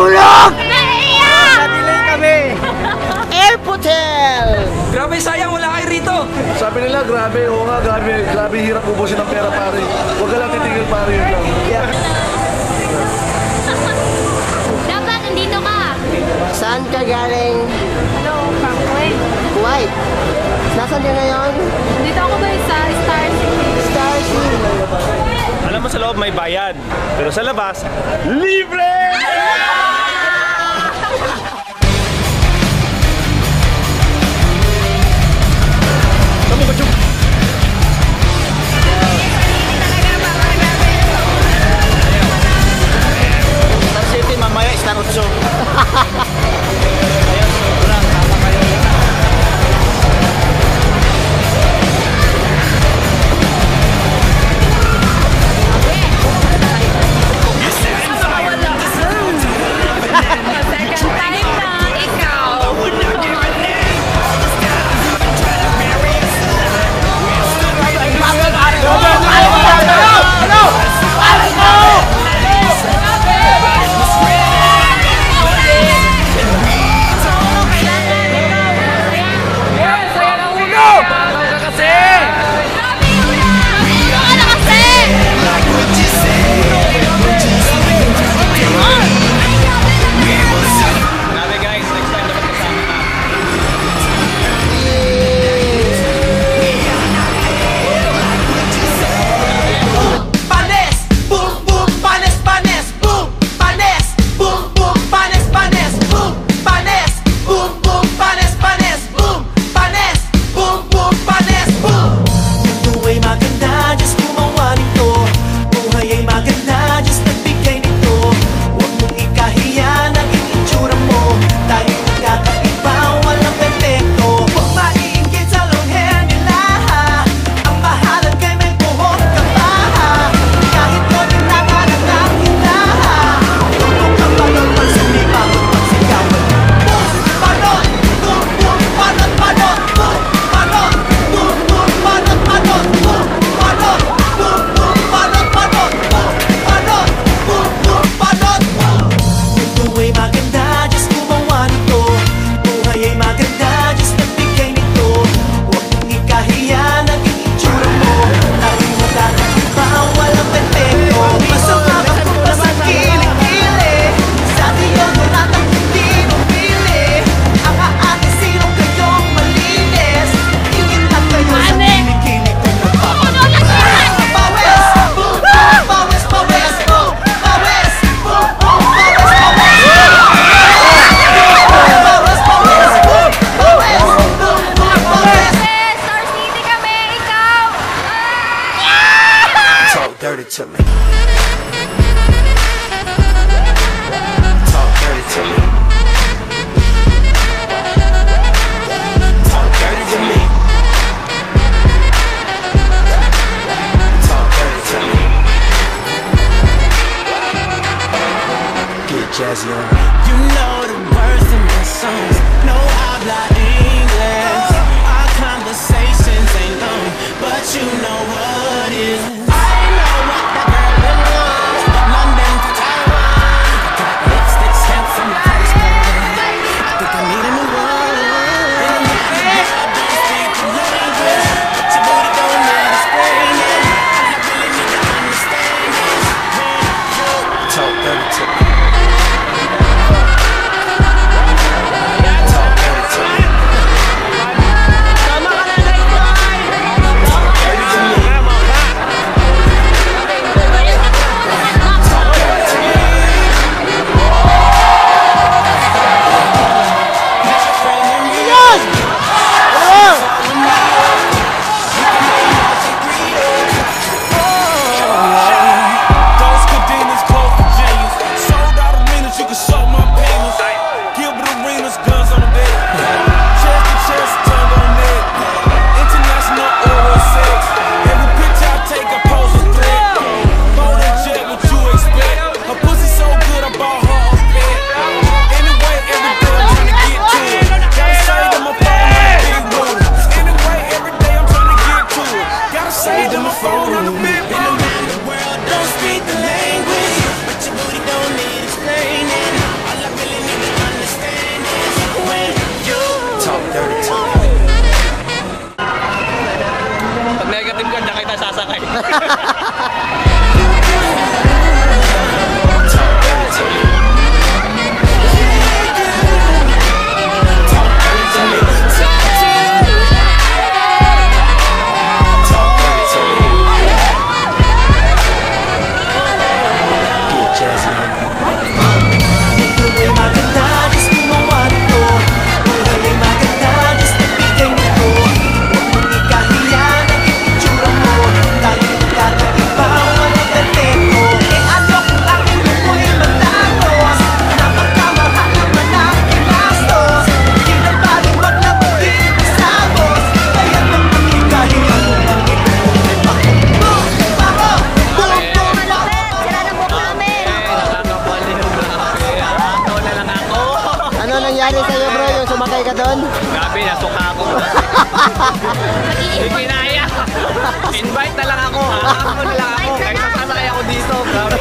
Nahulog! Naiiyak! Delay kami! Air Hotel! Grabe, sayang wala kayo rito. Sabi nila, grabe, oo nga, grabe hirap ubusin ng pera, pare. Huwag ka lang titigil, pare, yun lang. Yeah. Dapat nandito ka. Saan ka galing? Hello, from Kuwait. Kuwait. Nasaan ka ngayon? Dito ako ba sa Star City? Star City. Alam mo sa loob may bayad, pero sa labas, libre! Star City, mamaya Star Utso. dirty to me. Talk dirty to me. Talk dirty to me. Talk dirty to me. Get jazzy on me. You know the words in my songs. No habla English. Our conversations ain't long, but you know what is. negative ka, diyan kita sasakay. Ano nangyari sa'yo bro, yung sumakay ka doon? Gabi, nasuka ako. Hindi kinaya. Invite na lang ako. Ako na lang ako. Kahit sasakay ako dito. Grabe.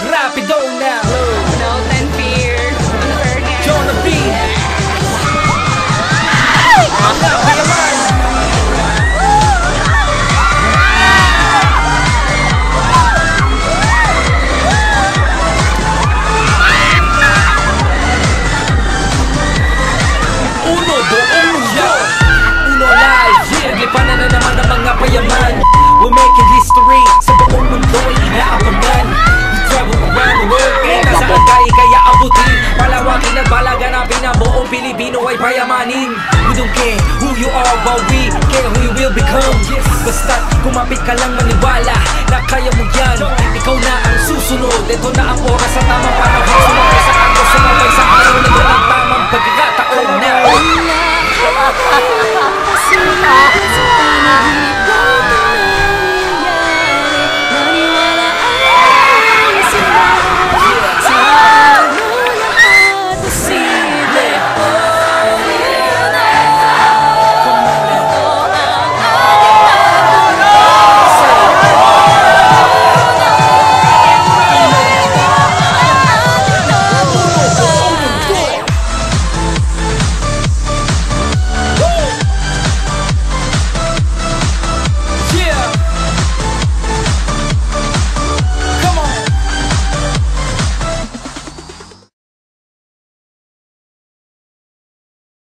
Rapido now. Dalton Pierce. Jonah B. Ang nakayaman. Uno buong yo. Uno live. Naglipanan na naman ang mga payaman. We're making history sa buong mundo'y inaabangan. Travel around the world, nasa agay kaya abutin. Palawakin at balaganapin na buong Pilipino ay payamanin. We don't care who you are, but we care who you will become. Basta't kumapit ka lang maniwala na kaya mo yan. Ikaw na ang susunod, ito na ang oras sa tamang panahon. Sumabay sa ako, sumabay sa araw na doon ang tamang pagkakataon na